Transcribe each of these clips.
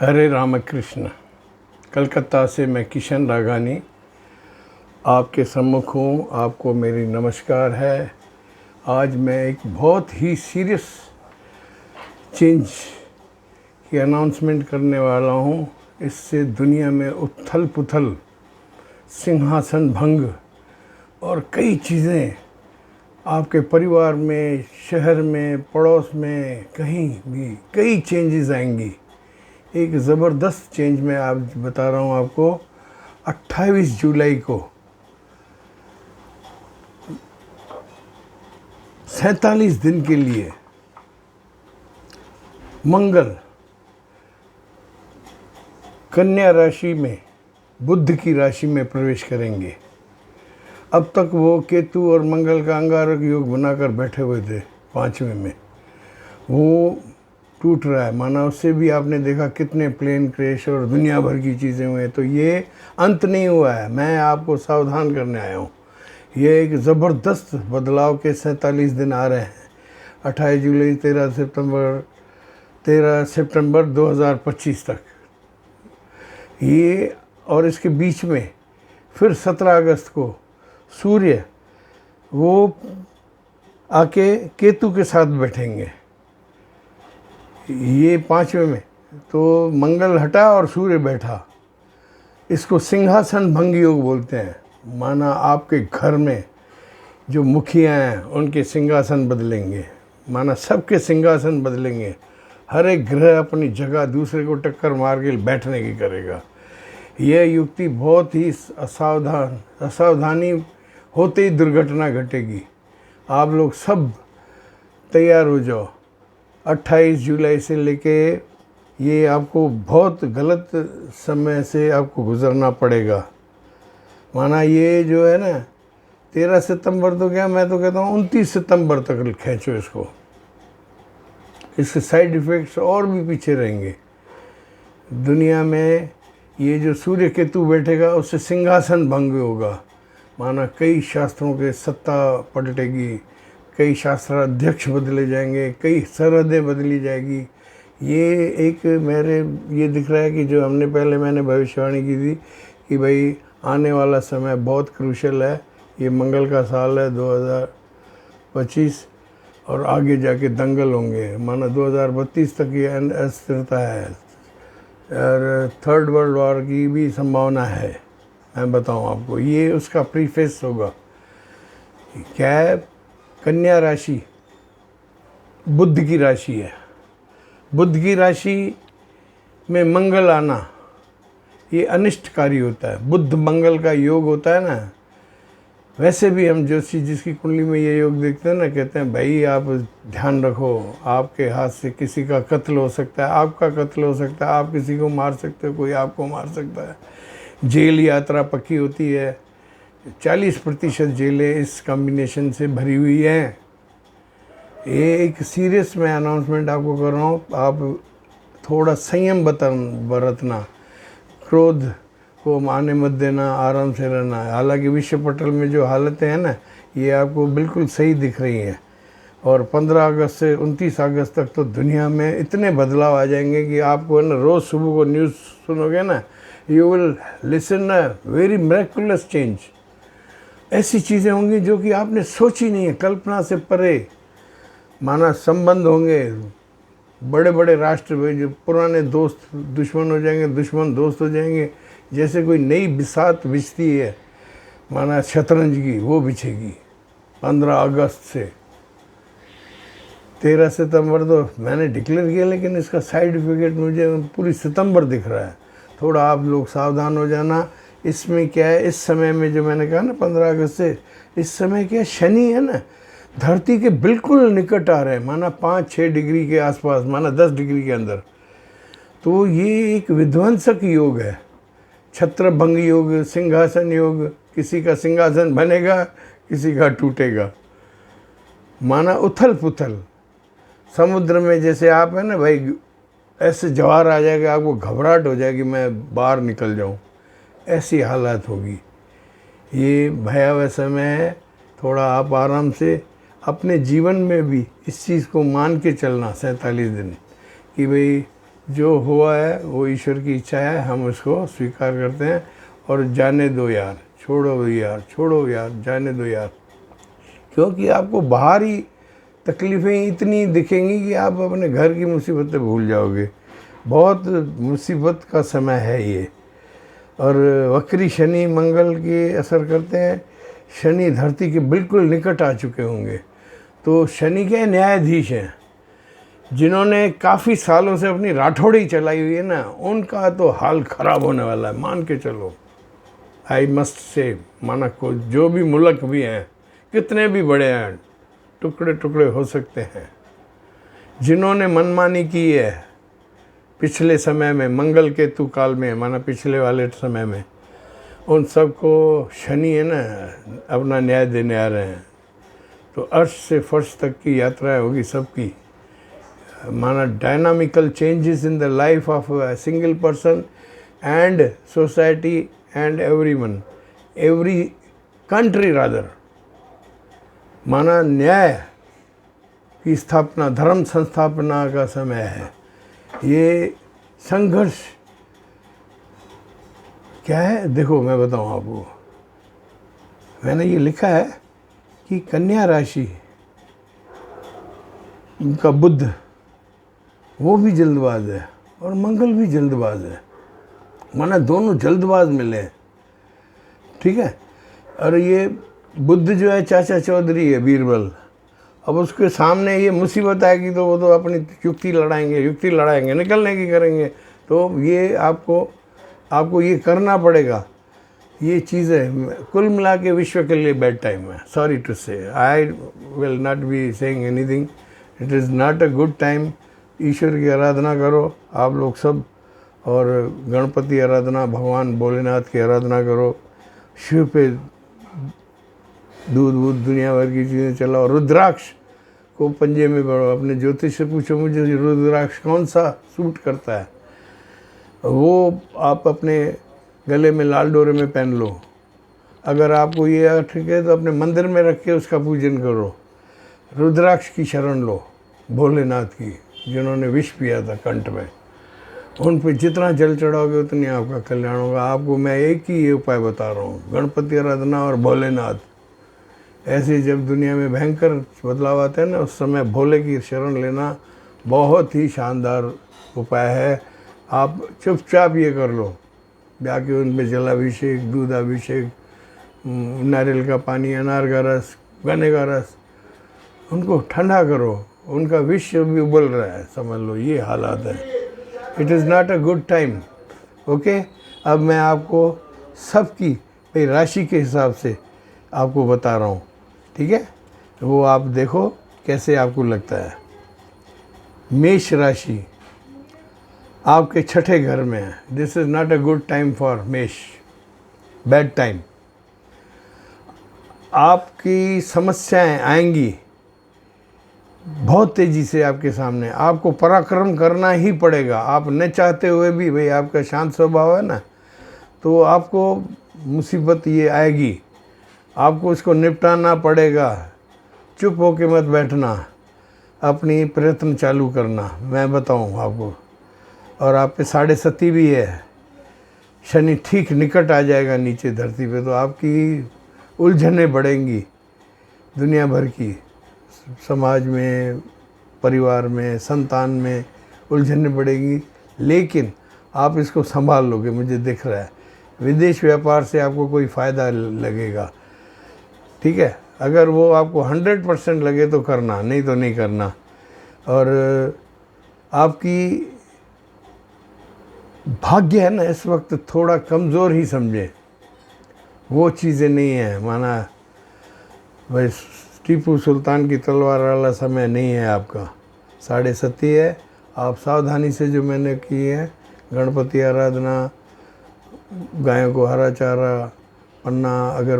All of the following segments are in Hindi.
हरे रामकृष्ण। कलकत्ता से मैं किशन राघानी आपके सम्मुख हूँ। आपको मेरी नमस्कार है। आज मैं एक बहुत ही सीरियस चेंज की अनाउंसमेंट करने वाला हूँ। इससे दुनिया में उथल पुथल, सिंहासन भंग और कई चीज़ें आपके परिवार में, शहर में, पड़ोस में, कहीं भी कई चेंजेस आएंगी। एक ज़बरदस्त चेंज मैं आज बता रहा हूँ आपको। 28 जुलाई को 47 दिन के लिए मंगल कन्या राशि में, बुध की राशि में प्रवेश करेंगे। अब तक वो केतु और मंगल का अंगारक योग बनाकर बैठे हुए थे 5वें में, वो टूट रहा है। माना उससे भी आपने देखा कितने प्लेन क्रैश और दुनिया भर की चीज़ें हुए। तो ये अंत नहीं हुआ है, मैं आपको सावधान करने आया हूँ। ये एक ज़बरदस्त बदलाव के 47 दिन आ रहे हैं। 28 जुलाई 13 सितंबर 2025 तक ये, और इसके बीच में फिर 17 अगस्त को सूर्य वो आके केतु के साथ बैठेंगे। ये 5वें में तो मंगल हटा और सूर्य बैठा। इसको सिंहासन भंग योग बोलते हैं। माना आपके घर में जो मुखिया हैं उनके सिंहासन बदलेंगे, माना सबके सिंहासन बदलेंगे। हर एक ग्रह अपनी जगह दूसरे को टक्कर मार के बैठने की करेगा। यह युक्ति बहुत ही असावधानी होते ही दुर्घटना घटेगी। आप लोग सब तैयार हो जाओ। 28 जुलाई से लेके ये आपको बहुत गलत समय से आपको गुज़रना पड़ेगा। माना ये जो है ना 13 सितंबर तो क्या, मैं तो कहता हूँ 29 सितंबर तक खींचो इसको। इसके साइड इफ़ेक्ट्स और भी पीछे रहेंगे। दुनिया में ये जो सूर्य केतु बैठेगा उससे सिंहासन भंग होगा। माना कई शास्त्रों के सत्ता पलटेगी, कई शास्त्राध्यक्ष बदले जाएंगे, कई सरहदें बदली जाएगी। ये एक मेरे ये दिख रहा है कि जो मैंने भविष्यवाणी की थी कि भाई आने वाला समय बहुत क्रूशल है। ये मंगल का साल है 2025 और आगे जाके दंगल होंगे। माना 2032 तक ये अस्थिरता है और थर्ड वर्ल्ड वॉर की भी संभावना है। मैं बताऊं आपको, ये उसका प्रीफेस होगा। क्या है? कन्या राशि बुध की राशि है। बुध की राशि में मंगल आना ये अनिष्टकारी होता है। बुध मंगल का योग होता है ना। वैसे भी हम जोशी जिसकी कुंडली में ये योग देखते हैं ना, कहते हैं भाई आप ध्यान रखो, आपके हाथ से किसी का कत्ल हो सकता है, आपका कत्ल हो सकता है, आप किसी को मार सकते हो, कोई आपको मार सकता है। जेल यात्रा पक्की होती है। 40% जेलें इस कॉम्बिनेशन से भरी हुई हैं। ये एक सीरियस मैं अनाउंसमेंट आपको कर रहा हूँ। आप थोड़ा संयम बरतना, क्रोध को आने मत देना, आराम से रहना। हालांकि विश्व पटल में जो हालतें हैं ना, ये आपको बिल्कुल सही दिख रही हैं। और 15 अगस्त से 29 अगस्त तक तो दुनिया में इतने बदलाव आ जाएंगे कि आपको ना रोज़ सुबह को न्यूज़ सुनोगे ना, you will listen a very miraculous change. ऐसी चीज़ें होंगी जो कि आपने सोची नहीं है, कल्पना से परे। माना संबंध होंगे, बड़े बड़े राष्ट्र में जो पुराने दोस्त दुश्मन हो जाएंगे, दुश्मन दोस्त हो जाएंगे। जैसे कोई नई बिसात बिछती है, माना शतरंज की, वो बिछेगी 15 अगस्त से। 13 सितंबर तो मैंने डिक्लेयर किया, लेकिन इसका साइड इफेक्ट मुझे पूरी सितंबर दिख रहा है। थोड़ा आप लोग सावधान हो जाना। इसमें क्या है, इस समय में जो मैंने कहा ना 15 अगस्त से, इस समय क्या शनि है ना, धरती के बिल्कुल निकट आ रहे हैं। माना 5-6 डिग्री के आसपास, माना 10 डिग्री के अंदर। तो ये एक विध्वंसक योग है। छत्र भंग योग, सिंहासन योग। किसी का सिंहासन बनेगा, किसी का टूटेगा। माना उथल पुथल समुद्र में, जैसे आप है ना भाई, ऐसे ज्वार आ जाएगा, आपको घबराहट हो जाएगी, मैं बाहर निकल जाऊं, ऐसी हालत होगी। ये भयावह समय है। थोड़ा आप आराम से अपने जीवन में भी इस चीज़ को मान के चलना 47 दिन कि भाई जो हुआ है वो ईश्वर की इच्छा है, हम उसको स्वीकार करते हैं और जाने दो यार, छोड़ो यार, छोड़ो यार, जाने दो यार। क्योंकि आपको बाहर ही तकलीफ़ें इतनी दिखेंगी कि आप अपने घर की मुसीबतें भूल जाओगे। बहुत मुसीबत का समय है ये। और वक्री शनि मंगल के असर करते हैं। शनि धरती के बिल्कुल निकट आ चुके होंगे। तो शनि के न्यायाधीश हैं, जिन्होंने काफ़ी सालों से अपनी राठौड़ी चलाई हुई है ना, उनका तो हाल ख़राब होने वाला है, मान के चलो। आई मस्ट से, माना को जो भी मुल्क भी हैं, कितने भी बड़े हैं, टुकड़े टुकड़े हो सकते हैं। जिन्होंने मनमानी की है पिछले समय में, मंगल केतु काल में, माना पिछले वाले समय में, उन सबको शनि है ना अपना न्याय देने आ रहे हैं। तो अर्श से फर्श तक की यात्राएं होगी सबकी। माना dynamical changes in the life of a single person and society and everyone, every country rather. माना न्याय की स्थापना, धर्म संस्थापना का समय है। ये संघर्ष क्या है, देखो मैं बताऊं आपको। मैंने ये लिखा है कि कन्या राशि का बुध वो भी जल्दबाज है और मंगल भी जल्दबाज है। माना दोनों जल्दबाज मिले हैं, ठीक है। और ये बुद्ध जो है चाचा चौधरी है, बीरबल। अब उसके सामने ये मुसीबत आएगी तो वो तो अपनी युक्ति लड़ाएंगे, निकलने की करेंगे। तो ये आपको ये करना पड़ेगा। ये चीज़ें कुल मिला के विश्व के लिए बैड टाइम है। Sorry to say, I will not be saying anything. It is not a good time. ईश्वर की आराधना करो आप लोग सब, और गणपति आराधना, भगवान भोलेनाथ की आराधना करो, शिव पे दूध दुनिया भर की चीज़ें चलाओ। रुद्राक्ष को पंजे में पड़ो, अपने ज्योतिष से पूछो मुझे रुद्राक्ष कौन सा सूट करता है, वो आप अपने गले में लाल डोरे में पहन लो। अगर आपको ये ठीक है तो अपने मंदिर में रख के उसका पूजन करो। रुद्राक्ष की शरण लो, भोलेनाथ की, जिन्होंने विष पिया था कंठ में। उन पर जितना जल चढ़ाओगे उतनी आपका कल्याण होगा। आपको मैं एक ही ये उपाय बता रहा हूँ, गणपति आराधना और भोलेनाथ। ऐसे जब दुनिया में भयंकर बदलाव आते हैं ना, उस समय भोले की शरण लेना बहुत ही शानदार उपाय है। आप चुपचाप ये कर लो, जाके उन पर जलाभिषेक, दूधाभिषेक, नारियल का पानी, अनार का रस, गन्ने का रस, उनको ठंडा करो। उनका विष भी उबल रहा है, समझ लो ये हालात है। It is not a good time. Okay, अब मैं आपको सबकी भाई राशि के हिसाब से आपको बता रहा हूँ, ठीक है। वो आप देखो कैसे आपको लगता है। मेष राशि आपके छठे घर में है। This is not a good time for मेष, बैड टाइम। आपकी समस्याएं आएंगी बहुत तेज़ी से आपके सामने। आपको पराक्रम करना ही पड़ेगा, आप न चाहते हुए भी। भाई आपका शांत स्वभाव है ना, तो आपको मुसीबत ये आएगी, आपको इसको निपटाना पड़ेगा। चुप होके मत बैठना, अपनी प्रयत्न चालू करना, मैं बताऊँ आपको। और आप पे 7.5 भी है, शनि ठीक निकट आ जाएगा नीचे धरती पे, तो आपकी उलझनें बढ़ेंगी दुनिया भर की। समाज में, परिवार में, संतान में उलझनें बढ़ेंगी, लेकिन आप इसको संभाल लोगे, मुझे दिख रहा है। विदेश व्यापार से आपको कोई फ़ायदा लगेगा, ठीक है। अगर वो आपको 100% लगे तो करना, नहीं तो नहीं करना। और आपकी भाग्य है ना इस वक्त थोड़ा कमज़ोर ही समझे, वो चीज़ें नहीं है। माना भाई टीपू सुल्तान की तलवार वाला समय नहीं है आपका। 7.5 है। आप सावधानी से जो मैंने की है, गणपति आराधना, गायों को हरा चारा, पन्ना, अगर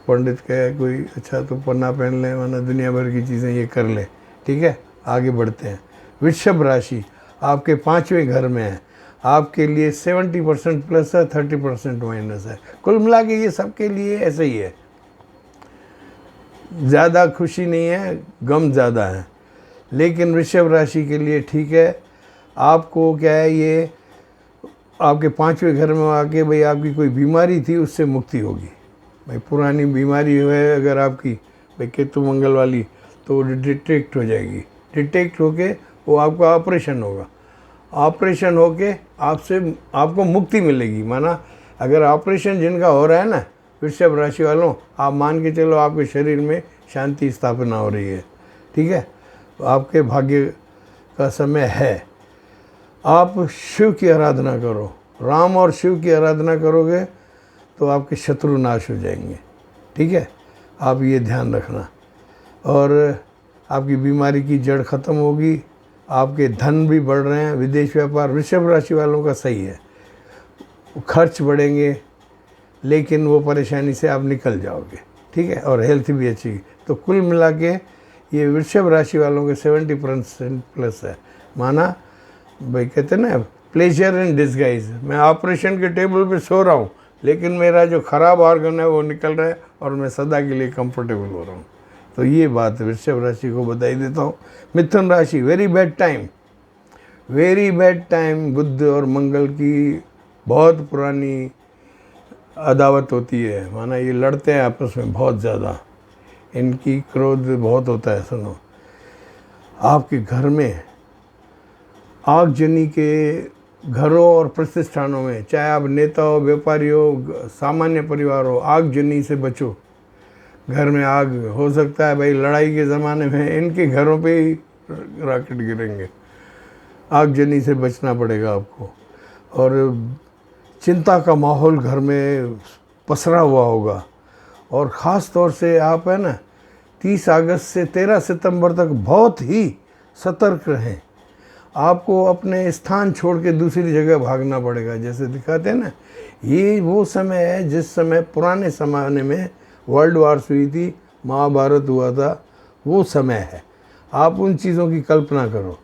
पंडित कहे कोई अच्छा तो पन्ना पहन ले, वरना दुनिया भर की चीज़ें ये कर ले, ठीक है। आगे बढ़ते हैं। वृषभ राशि आपके 5वें घर में है। आपके लिए 70% प्लस है, 30% माइनस है। कुल मिला के ये सबके लिए ऐसे ही है। ज़्यादा खुशी नहीं है, गम ज़्यादा है। लेकिन वृषभ राशि के लिए ठीक है। आपको क्या है, ये आपके 5वें घर में आके भाई आपकी कोई बीमारी थी उससे मुक्ति होगी। भाई पुरानी बीमारी है अगर आपकी भाई केतु मंगल वाली, तो डिटेक्ट हो जाएगी। डिटेक्ट होके वो आपका ऑपरेशन होगा। ऑपरेशन होके आपको मुक्ति मिलेगी। माना अगर ऑपरेशन जिनका हो रहा है ना, वृषभ राशि वालों, आप मान के चलो आपके शरीर में शांति स्थापना हो रही है। ठीक है, तो आपके भाग्य का समय है। आप शिव की आराधना करो, राम और शिव की आराधना करोगे तो आपके शत्रु नाश हो जाएंगे। ठीक है, आप ये ध्यान रखना। और आपकी बीमारी की जड़ ख़त्म होगी। आपके धन भी बढ़ रहे हैं। विदेश व्यापार वृषभ राशि वालों का सही है। खर्च बढ़ेंगे लेकिन वो परेशानी से आप निकल जाओगे। ठीक है, और हेल्थ भी अच्छी। तो कुल मिला के ये वृषभ राशि वालों के 70% प्लस है। माना भाई कहते हैं ना, प्लेजर इन डिस्गाइज। मैं ऑपरेशन के टेबल पे सो रहा हूँ लेकिन मेरा जो ख़राब ऑर्गन है वो निकल रहा है और मैं सदा के लिए कंफर्टेबल हो रहा हूँ। तो ये बात वृषभ राशि को बधाई देता हूँ। मिथुन राशि, very bad time, very bad time. Budh और मंगल की बहुत पुरानी अदावत होती है। माना ये लड़ते हैं आपस में बहुत ज़्यादा, इनकी क्रोध बहुत होता है। सुनो, आपके घर में आगजनी के घरों और प्रतिष्ठानों में, चाहे आप नेता हो, व्यापारी हो, सामान्य परिवार हो, आगजनी से बचो। घर में आग हो सकता है भाई, लड़ाई के ज़माने में इनके घरों पे ही रॉकेट गिरेंगे। आगजनी से बचना पड़ेगा आपको। और चिंता का माहौल घर में पसरा हुआ होगा। और ख़ास तौर से आप है ना 30 अगस्त से 13 सितंबर तक बहुत ही सतर्क रहें। आपको अपने स्थान छोड़ के दूसरी जगह भागना पड़ेगा। जैसे दिखाते हैं ना, ये वो समय है जिस समय पुराने ज़माने में वर्ल्ड वार्स हुई थी, महाभारत हुआ था, वो समय है। आप उन चीज़ों की कल्पना करो।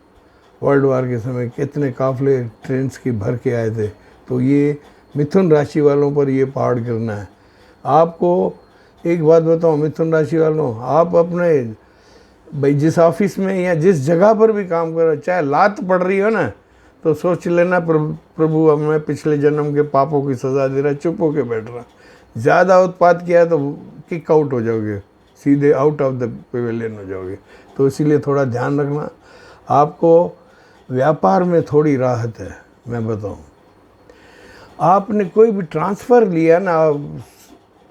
वर्ल्ड वार के समय कितने काफ़िले ट्रेन्स की भर के आए थे। तो ये मिथुन राशि वालों पर ये पहाड़ गिरना है। आपको एक बात बताओ मिथुन राशि वालों, आप अपने भाई जिस ऑफिस में या जिस जगह पर भी काम करो, चाहे लात पड़ रही हो ना, तो सोच लेना प्रभु अब मैं पिछले जन्म के पापों की सज़ा दे रहा, चुप होके बैठ रहा। ज़्यादा उत्पात किया तो किक आउट हो जाओगे, सीधे आउट ऑफ द पेवेलियन हो जाओगे। तो इसीलिए थोड़ा ध्यान रखना। आपको व्यापार में थोड़ी राहत है। मैं बताऊं, आपने कोई भी ट्रांसफ़र लिया ना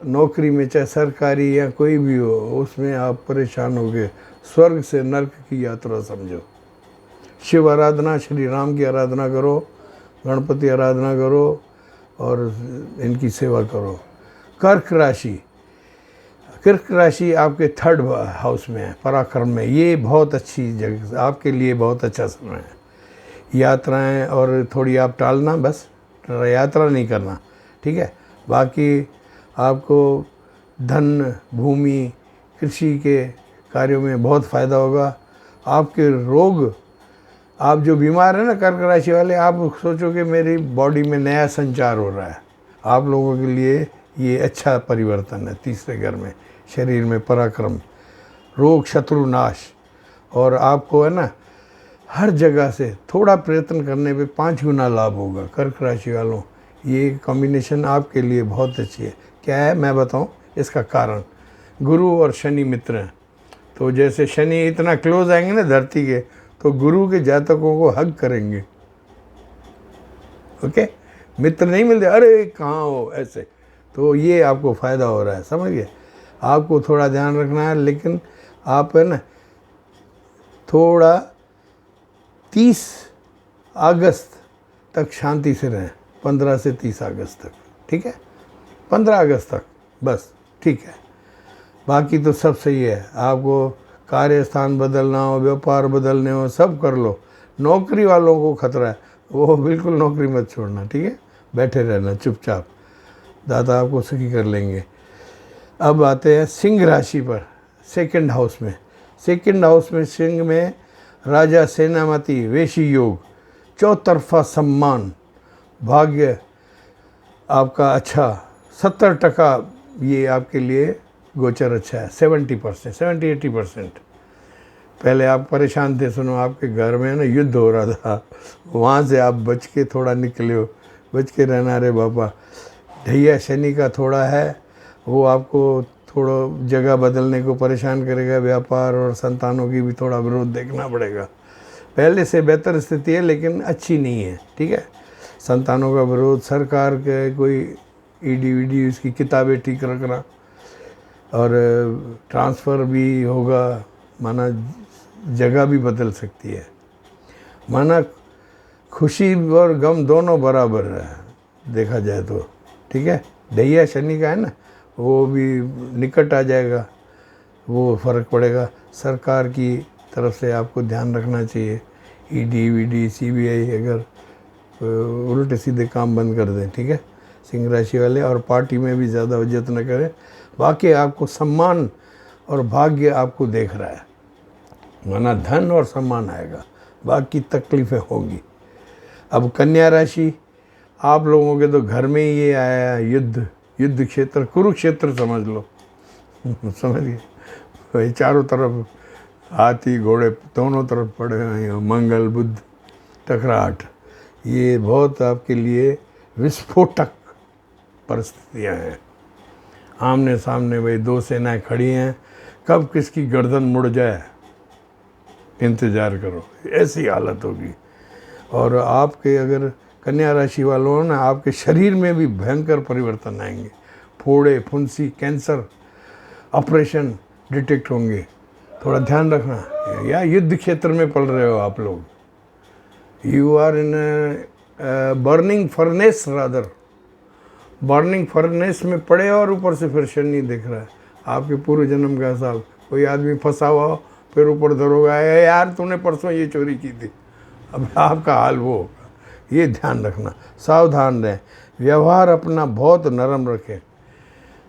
नौकरी में, चाहे सरकारी या कोई भी हो, उसमें आप परेशान हो गए। स्वर्ग से नर्क की यात्रा समझो। शिव आराधना, श्री राम की आराधना करो, गणपति आराधना करो और इनकी सेवा करो। कर्क राशि, कर्क राशि आपके 3rd हाउस में है, पराक्रम में। ये बहुत अच्छी जगह, आपके लिए बहुत अच्छा समय है। यात्राएं और थोड़ी आप टालना, बस यात्रा नहीं करना। ठीक है, बाकी आपको धन, भूमि, कृषि के कार्यों में बहुत फ़ायदा होगा। आपके रोग, आप जो बीमार हैं ना कर्क राशि वाले, आप सोचोगे मेरी बॉडी में नया संचार हो रहा है। आप लोगों के लिए ये अच्छा परिवर्तन है। 3रे घर में, शरीर में पराक्रम, रोग, शत्रु नाश। और आपको है ना हर जगह से थोड़ा प्रयत्न करने पे 5 गुना लाभ होगा। कर्क राशि वालों, ये कॉम्बिनेशन आपके लिए बहुत अच्छी है। क्या है मैं बताऊं इसका कारण? गुरु और शनि मित्र हैं। तो जैसे शनि इतना क्लोज आएंगे ना धरती के, तो गुरु के जातकों को हग करेंगे। ओके, मित्र नहीं मिलते, अरे कहाँ हो, ऐसे। तो ये आपको फ़ायदा हो रहा है, समझिए। आपको थोड़ा ध्यान रखना है, लेकिन आप है ना थोड़ा 30 अगस्त तक शांति से रहें। 15 से 30 अगस्त तक, ठीक है, 15 अगस्त तक बस, ठीक है। बाकी तो सब सही है। आपको कार्य स्थान बदलना हो, व्यापार बदलने हो, सब कर लो। नौकरी वालों को खतरा है, वो बिल्कुल नौकरी मत छोड़ना। ठीक है, बैठे रहना चुपचाप, दादा आपको सुखी कर लेंगे। अब आते हैं सिंह राशि पर, 2nd हाउस में। 2nd हाउस में सिंह में राजा सेनापति वेशी योग, चौतरफा सम्मान, भाग्य आपका अच्छा 70% ये आपके लिए गोचर अच्छा है। 70%, 70-80%। पहले आप परेशान थे, सुनो आपके घर में ना युद्ध हो रहा था, वहाँ से आप बच के थोड़ा निकले हो, बच के रहना रे बाबा। ढैया शनि का थोड़ा है, वो आपको थोड़ा जगह बदलने को परेशान करेगा, व्यापार और संतानों की भी थोड़ा विरोध देखना पड़ेगा। पहले से बेहतर स्थिति है लेकिन अच्छी नहीं है, ठीक है। संतानों का विरोध, सरकार के कोई ईडी वीडी उसकी किताबें ठीक रखना, और ट्रांसफ़र भी होगा, माना जगह भी बदल सकती है, माना खुशी और गम दोनों बराबर है देखा जाए तो, ठीक है। ढैया शनि का है ना, वो भी निकट आ जाएगा, वो फ़र्क पड़ेगा। सरकार की तरफ से आपको ध्यान रखना चाहिए, ईडी वीडी सीबीआई अगर उल्टे सीधे काम बंद कर दें, ठीक है, सिंह राशि वाले। और पार्टी में भी ज़्यादा वजह न करें, बाकी आपको सम्मान और भाग्य आपको देख रहा है, माना धन और सम्मान आएगा, बाकी तकलीफ़ें होंगी। अब कन्या राशि, आप लोगों के तो घर में ही ये आया है युद्ध क्षेत्र, कुरुक्षेत्र समझ लो समझ गए भाई, चारों तरफ हाथी घोड़े दोनों तरफ पड़े हुए हैं, मंगल बुध टकराहट, ये बहुत आपके लिए विस्फोटक परिस्थितियाँ हैं। आमने सामने भाई दो सेनाएं खड़ी हैं, कब किसकी गर्दन मुड़ जाए इंतज़ार करो, ऐसी हालत होगी। और आपके अगर कन्या राशि वालों हो ना, आपके शरीर में भी भयंकर परिवर्तन आएंगे, फोड़े फुंसी कैंसर ऑपरेशन डिटेक्ट होंगे, थोड़ा ध्यान रखना। या युद्ध क्षेत्र में पड़ रहे हो आप लोग, you are in burning furnace, rather burning furnace में पड़े, और ऊपर से फिर शनि दिख रहा है, आपके पूर्व जन्म का हिसाब। कोई आदमी फंसा हुआ, फिर ऊपर दरोगा है, यार तूने परसों ये चोरी की थी, अब आपका हाल वो होगा, ये ध्यान रखना। सावधान रहें, व्यवहार अपना बहुत नरम रखें,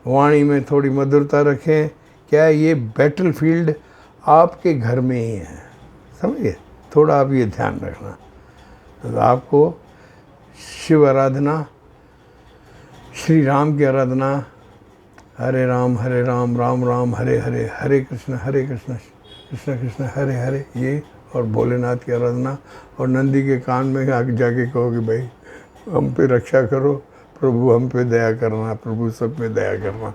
वाणी में थोड़ी मधुरता रखें। क्या ये बैटल फील्ड आपके घर में ही है, समझिए, थोड़ा आप ये ध्यान रखना। तो आपको शिव आराधना, श्री राम की आराधना, हरे राम राम राम हरे हरे, हरे कृष्ण कृष्ण कृष्ण हरे हरे, ये, और भोलेनाथ की आराधना। और नंदी के कान में आगे जाके कहो कि भाई हम पे रक्षा करो, प्रभु हम पे दया करना, प्रभु सब पे दया करना,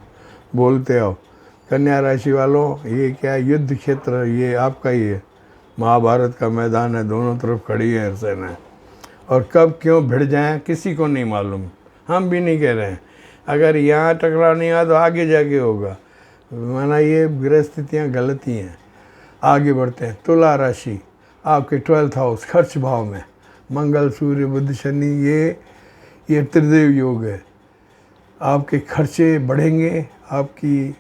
बोलते आओ। कन्या राशि वालों, ये क्या युद्ध क्षेत्र, ये आपका ही है, महाभारत का मैदान है, दोनों तरफ खड़ी है सेना, और कब क्यों भिड़ जाएं किसी को नहीं मालूम, हम भी नहीं कह रहे हैं। अगर यहाँ टकराव नहीं आया तो आगे जाके होगा, माना ये गृहस्थितियाँ गलत ही हैं। आगे बढ़ते हैं। तुला राशि, आपके 12th हाउस खर्च भाव में मंगल सूर्य बुध शनि, ये त्रिदेव योग है। आपके खर्चे बढ़ेंगे, आपकी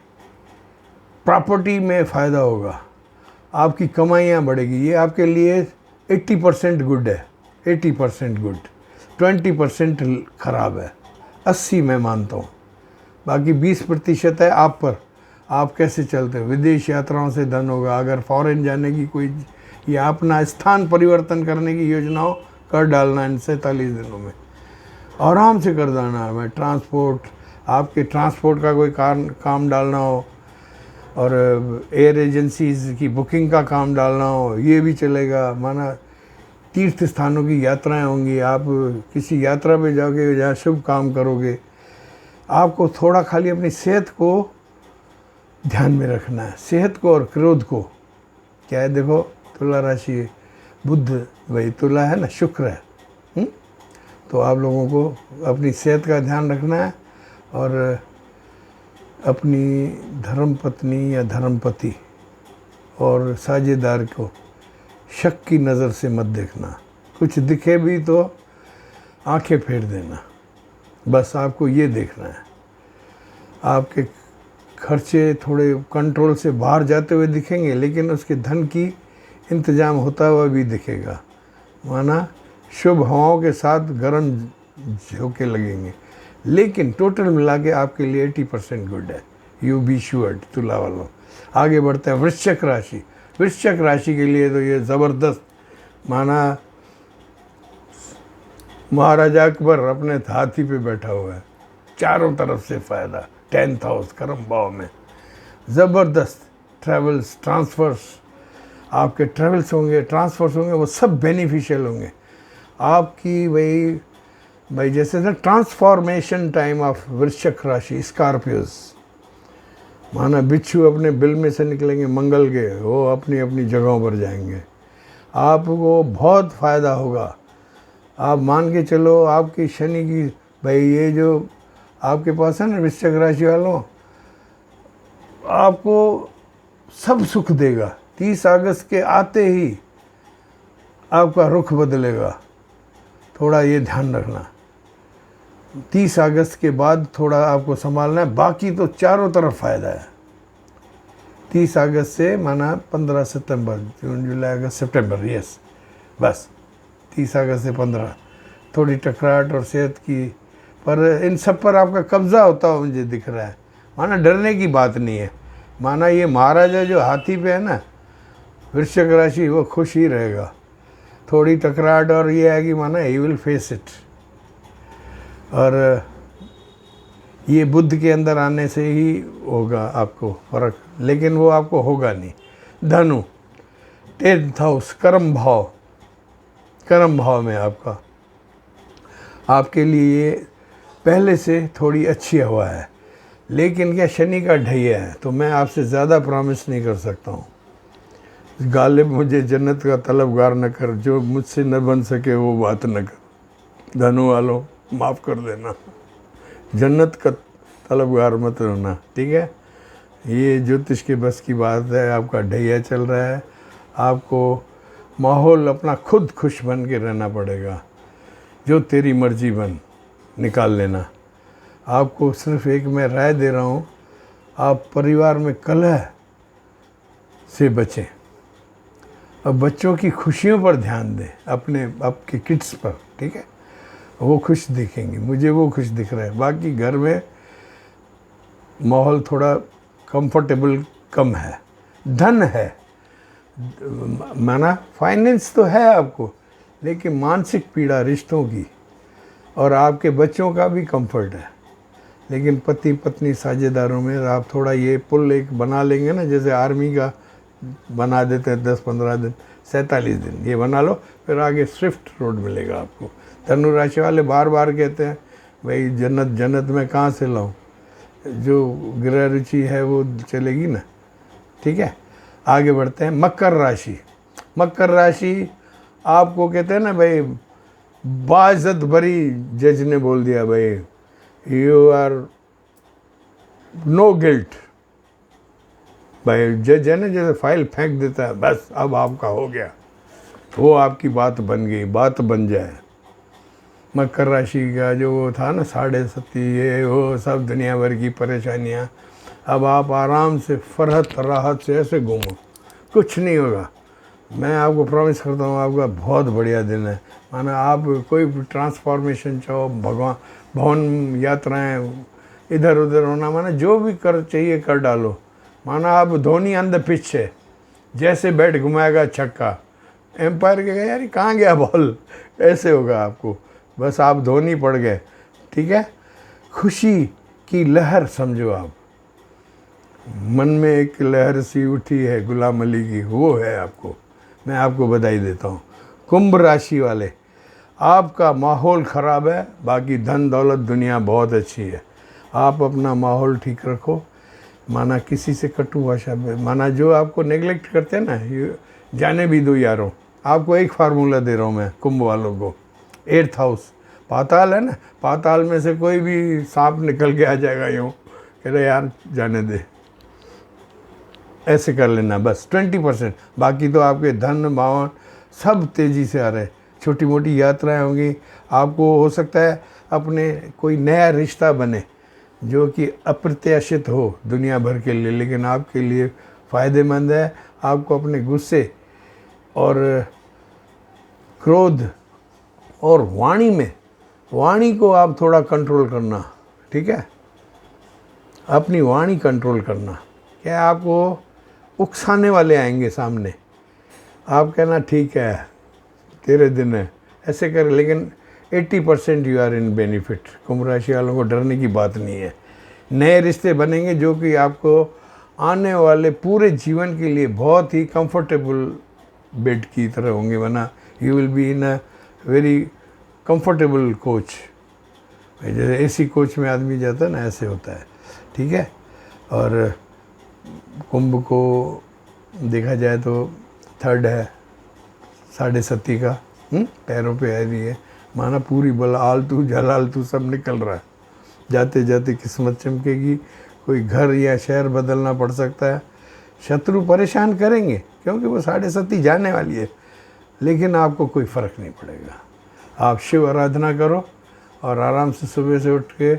प्रॉपर्टी में फ़ायदा होगा, आपकी कमाइयाँ बढ़ेगी। ये आपके लिए 80% गुड है, 80% गुड, 20% ख़राब है, 80 मैं मानता हूँ, बाकी 20% है आप पर, आप कैसे चलते हो। विदेश यात्राओं से धन होगा, अगर फॉरेन जाने की कोई या अपना स्थान परिवर्तन करने की योजनाओं कर डालना इन 47 दिनों में, आराम से कर देना है। ट्रांसपोर्ट, आपके ट्रांसपोर्ट का कोई काम डालना हो, और एयर एजेंसीज़ की बुकिंग का काम डालना हो, ये भी चलेगा। माना तीर्थ स्थानों की यात्राएं होंगी, आप किसी यात्रा पे जाओगे जहाँ शुभ काम करोगे। आपको थोड़ा खाली अपनी सेहत को ध्यान में रखना है, सेहत को और क्रोध को। क्या है, देखो तुला राशि, बुध भाई तुला है ना, शुक्र है, तो आप लोगों को अपनी सेहत का ध्यान रखना है, और अपनी धर्मपत्नी या धर्मपति और साझेदार को शक की नज़र से मत देखना, कुछ दिखे भी तो आंखें फेर देना, बस आपको ये देखना है। आपके खर्चे थोड़े कंट्रोल से बाहर जाते हुए दिखेंगे, लेकिन उसके धन की इंतजाम होता हुआ भी दिखेगा। माना शुभ हवाओं के साथ गर्म झोंके लगेंगे, लेकिन टोटल मिला के आपके लिए 80% गुड है, यू बी श्योर्ड तुला वालों। आगे बढ़ते हैं। वृश्चिक राशि, वृश्चिक राशि के लिए तो ये ज़बरदस्त, माना महाराजा अकबर अपने हाथी पे बैठा हुआ है, चारों तरफ से फ़ायदा। 10th हाउस कर्म भाव में ज़बरदस्त ट्रैवल्स, ट्रांसफ़र्स, आपके ट्रेवल्स होंगे, ट्रांसफर्स होंगे, वो सब बेनिफिशियल होंगे आपकी। भाई जैसे ना ट्रांसफॉर्मेशन टाइम ऑफ वृश्चिक राशि, स्कॉर्पियोज, माना बिच्छू अपने बिल में से निकलेंगे मंगल के, वो अपनी अपनी जगहों पर जाएंगे, आपको बहुत फ़ायदा होगा। आप मान के चलो आपकी शनि की, भाई ये जो आपके पास है ना वृश्चिक राशि वालों, आपको सब सुख देगा। 30 अगस्त के आते ही आपका रुख बदलेगा, थोड़ा ये ध्यान रखना। 30 अगस्त के बाद थोड़ा आपको संभालना है, बाकी तो चारों तरफ फ़ायदा है। 30 अगस्त से माना 15 सितंबर, जून जुलाई अगस्त सितंबर, यस, बस 30 अगस्त से 15 थोड़ी टकराहट और सेहत की, पर इन सब पर आपका कब्ज़ा होता हुआ मुझे दिख रहा है। माना डरने की बात नहीं है। माना ये महाराजा जो हाथी पे है ना वृश्चिक राशि, वो खुश ही रहेगा। थोड़ी टकराहट और ये है कि माना ही विल फेस इट, और ये बुद्ध के अंदर आने से ही होगा आपको फ़र्क, लेकिन वो आपको होगा नहीं। धनु 10th हाउस, कर्म भाव, कर्म भाव में आपके लिए पहले से थोड़ी अच्छी हवा है, लेकिन क्या शनि का ढैया है, तो मैं आपसे ज़्यादा प्रॉमिस नहीं कर सकता हूँ। गालिब मुझे जन्नत का तलबगार न कर, जो मुझसे न बन सके वो बात न कर। धनु वालों माफ़ कर देना, जन्नत का तलबगार मत होना, ठीक है। ये ज्योतिष के बस की बात है। आपका ढैया चल रहा है, आपको माहौल अपना खुद खुश बन के रहना पड़ेगा। जो तेरी मर्जी बन निकाल लेना। आपको सिर्फ एक मैं राय दे रहा हूँ, आप परिवार में कलह से बचें। अब बच्चों की खुशियों पर ध्यान दें, आपके किड्स पर, ठीक है। वो खुश दिखेंगे, मुझे वो खुश दिख रहा है। बाकी घर में माहौल थोड़ा कंफर्टेबल कम है। धन है, माना फाइनेंस तो है आपको, लेकिन मानसिक पीड़ा रिश्तों की और आपके बच्चों का भी कंफर्ट है। लेकिन पति पत्नी साझेदारों में आप थोड़ा ये पुल एक बना लेंगे ना, जैसे आर्मी का बना देते हैं 10-15 दिन, 47 दिन, ये बना लो, फिर आगे स्विफ्ट रोड मिलेगा आपको। धनु राशि वाले बार बार कहते हैं भाई जन्नत में कहाँ से लाऊं, जो गृह रुचि है वो चलेगी ना, ठीक है। आगे बढ़ते हैं। मकर राशि, मकर राशि आपको कहते हैं ना भाई, बाइज्जत भरी जज ने बोल दिया भाई यू आर नो गिल्ट। भाई जज है ना, जैसे फाइल फेंक देता है, बस अब आपका हो गया, वो आपकी बात बन गई, बात बन जाए। मकर राशि का जो वो था ना 7.5 ये वो सब दुनिया भर की परेशानियाँ, अब आप आराम से फरहत राहत से ऐसे घूमो, कुछ नहीं होगा। मैं आपको प्रॉमिस करता हूँ, आपका बहुत बढ़िया दिन है। माना आप कोई ट्रांसफॉर्मेशन चाहो, भवन यात्राएं इधर उधर होना, माना जो भी कर चाहिए कर डालो। माना आप धोनी ऑन द पिच है, जैसे बैट घुमाएगा छक्का, एम्पायर कहेगा यार ये कहाँ गया बॉल, ऐसे होगा आपको। बस आप धोनी पड़ गए, ठीक है। खुशी की लहर समझो आप, मन में एक लहर सी उठी है गुलाम अली की, वो है आपको। मैं आपको बधाई देता हूँ। कुंभ राशि वाले, आपका माहौल ख़राब है, बाकी धन दौलत दुनिया बहुत अच्छी है। आप अपना माहौल ठीक रखो। माना किसी से कटु भाषा में, माना जो आपको नेगलेक्ट करते हैं ना, ये जाने भी दो यारों। आपको एक फार्मूला दे रहा हूँ मैं कुंभ वालों को। 8th हाउस पाताल है ना, पाताल में से कोई भी सांप निकल के आ जाएगा, यूँ कह रहे यार जाने दे, ऐसे कर लेना बस 20%। बाकी तो आपके धन भावन सब तेज़ी से आ रहे। छोटी मोटी यात्राएं होंगी, आपको हो सकता है अपने कोई नया रिश्ता बने जो कि अप्रत्याशित हो दुनिया भर के लिए, लेकिन आपके लिए फ़ायदेमंद है। आपको अपने गुस्से और क्रोध और वाणी को आप थोड़ा कंट्रोल करना, ठीक है। अपनी वाणी कंट्रोल करना। क्या आपको उकसाने वाले आएंगे सामने, आप कहना ठीक है तेरे दिन है, ऐसे कर, लेकिन 80% यू आर इन बेनिफिट। कुंभ राशि वालों को डरने की बात नहीं है। नए रिश्ते बनेंगे जो कि आपको आने वाले पूरे जीवन के लिए बहुत ही कंफर्टेबल बेड की तरह होंगे, वरना you will be in a very comfortable coach. जैसे एसी कोच में आदमी जाता है ना, ऐसे होता है, ठीक है। और कुंभ को देखा जाए तो थर्ड है, 7.5 का, पैरों पे आ रही है, माना पूरी बला आलतू जलालतू सब निकल रहा है। जाते जाते किस्मत चमकेगी, कोई घर या शहर बदलना पड़ सकता है, शत्रु परेशान करेंगे क्योंकि वो 7.5 जाने वाली है, लेकिन आपको कोई फ़र्क नहीं पड़ेगा। आप शिव आराधना करो और आराम से सुबह से उठ के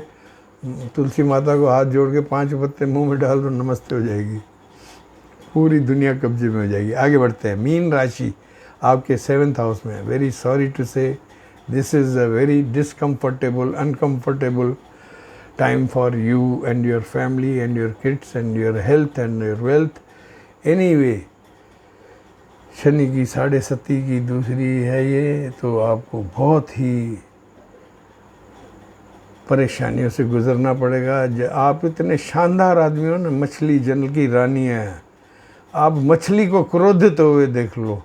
तुलसी माता को हाथ जोड़ के 5 पत्ते मुंह में डाल दो, नमस्ते हो जाएगी, पूरी दुनिया कब्जे में हो जाएगी। आगे बढ़ते हैं। मीन राशि आपके 7th हाउस में। Very sorry to say this is a very discomfortable uncomfortable time for you and your family and your kids and your health and your wealth. Anyway, Shani की 7.5 की दूसरी है ये, तो आपको बहुत ही परेशानियों से गुजरना पड़ेगा। आप इतने शानदार आदमी हो ना, मछली जल की रानी है, आप मछली को क्रोधित हुए देख लो,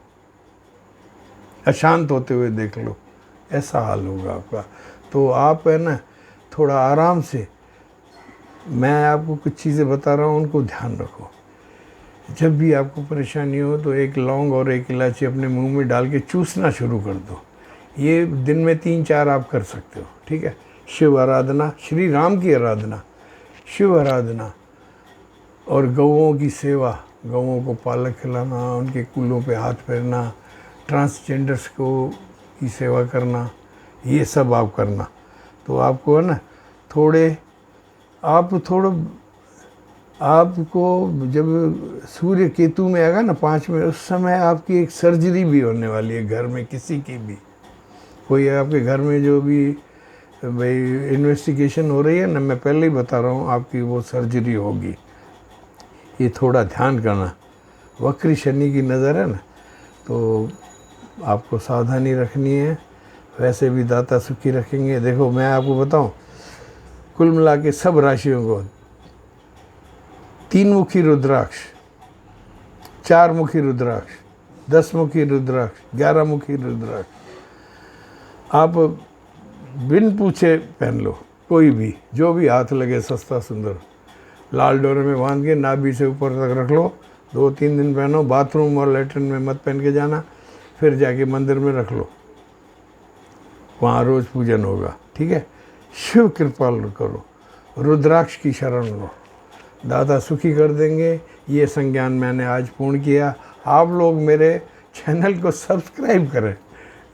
अशांत होते हुए देख लो, ऐसा हाल होगा आपका। तो आप है ना थोड़ा आराम से, मैं आपको कुछ चीज़ें बता रहा हूँ, उनको ध्यान रखो। जब भी आपको परेशानी हो तो एक लौंग और एक इलायची अपने मुंह में डाल के चूसना शुरू कर दो। ये दिन में 3-4 आप कर सकते हो, ठीक है। शिव आराधना, श्री राम की आराधना, शिव आराधना और गौओं की सेवा, गौओं को पालक खिलाना, उनके कूलों पे हाथ फेरना, ट्रांसजेंडर्स को की सेवा करना, ये सब आप करना। तो आपको है ना आपको जब सूर्य केतु में आएगा ना 5 में, उस समय आपकी एक सर्जरी भी होने वाली है घर में, किसी की भी, कोई आपके घर में जो भी भाई इन्वेस्टिगेशन हो रही है ना, मैं पहले ही बता रहा हूँ, आपकी वो सर्जरी होगी। ये थोड़ा ध्यान करना। वक्री शनि की नज़र है ना, तो आपको सावधानी रखनी है। वैसे भी दाता सुखी रखेंगे। देखो मैं आपको बताऊं, कुल मिला के सब राशियों को 3 मुखी रुद्राक्ष, 4 मुखी रुद्राक्ष, 10 मुखी रुद्राक्ष, 11 मुखी रुद्राक्ष आप बिन पूछे पहन लो, कोई भी जो भी हाथ लगे, सस्ता सुंदर, लाल डोरे में बांध के नाभि से ऊपर तक रख लो, 2-3 दिन पहनो। बाथरूम और लेटरिन में मत पहन के जाना, फिर जाके मंदिर में रख लो, वहाँ रोज़ पूजन होगा, ठीक है। शिव कृपा करो, रुद्राक्ष की शरण लो, दादा सुखी कर देंगे। ये संज्ञान मैंने आज पूर्ण किया। आप लोग मेरे चैनल को सब्सक्राइब करें,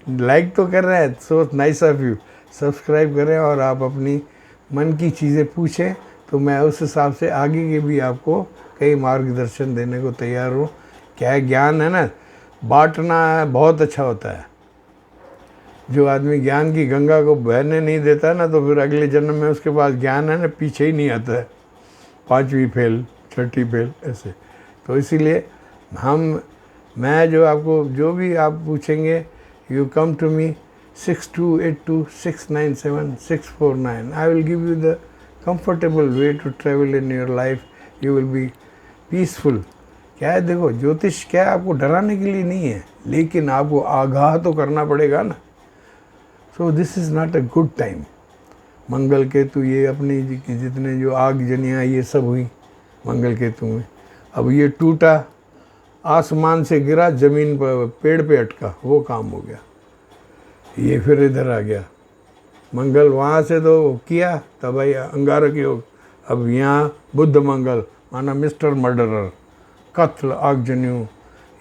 लाइक तो कर रहे हैं, so nice of you, subscribe करें और आप अपनी मन की चीज़ें पूछें, तो मैं उस हिसाब से आगे के भी आपको कई मार्गदर्शन देने को तैयार हूँ। क्या है, ज्ञान है ना, बांटना बहुत अच्छा होता है। जो आदमी ज्ञान की गंगा को बहने नहीं देता ना, तो फिर अगले जन्म में उसके पास ज्ञान है ना, पीछे ही नहीं आता है, 5वीं फेल, 6ठी फेल, ऐसे। तो इसीलिए मैं जो आपको जो भी आप पूछेंगे, you come to me 6282697649। I will give you the comfortable way to travel in your life. You will be peaceful. क्या है, देखो ज्योतिष क्या है, आपको डराने के लिए नहीं है, लेकिन आपको आगाह तो करना पड़ेगा ना। So this is not a good time. Mangal Ketu ये अपनी जितने जो आग जनियाँ ये सब हुई मंगल केतु में, अब ये टूटा, आसमान से गिरा, ज़मीन पर पेड़ पे अटका, वो काम हो गया। ये फिर इधर आ गया, मंगल वहाँ से तो किया तब भाई अंगारक योग, अब यहाँ बुद्ध मंगल, माना मिस्टर मर्डरर, कत्ल, आगजन्यू,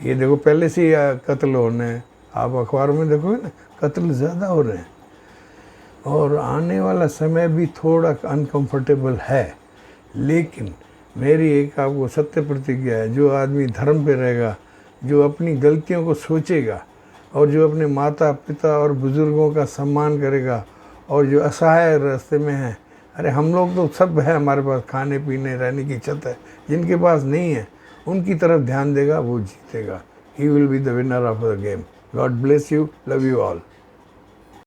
ये देखो पहले से ही कत्ल होने हैं। आप अखबार में देखोगे ना, कत्ल ज़्यादा हो रहे हैं। और आने वाला समय भी थोड़ा अनकंफर्टेबल है, लेकिन मेरी एक आपको सत्य प्रतिज्ञा है, जो आदमी धर्म पे रहेगा, जो अपनी गलतियों को सोचेगा और जो अपने माता पिता और बुज़ुर्गों का सम्मान करेगा, और जो असहाय रास्ते में है, अरे हम लोग तो सब है, हमारे पास खाने पीने रहने की छत है, जिनके पास नहीं है उनकी तरफ ध्यान देगा, वो जीतेगा। He will be the winner of the game. God bless you, love you all.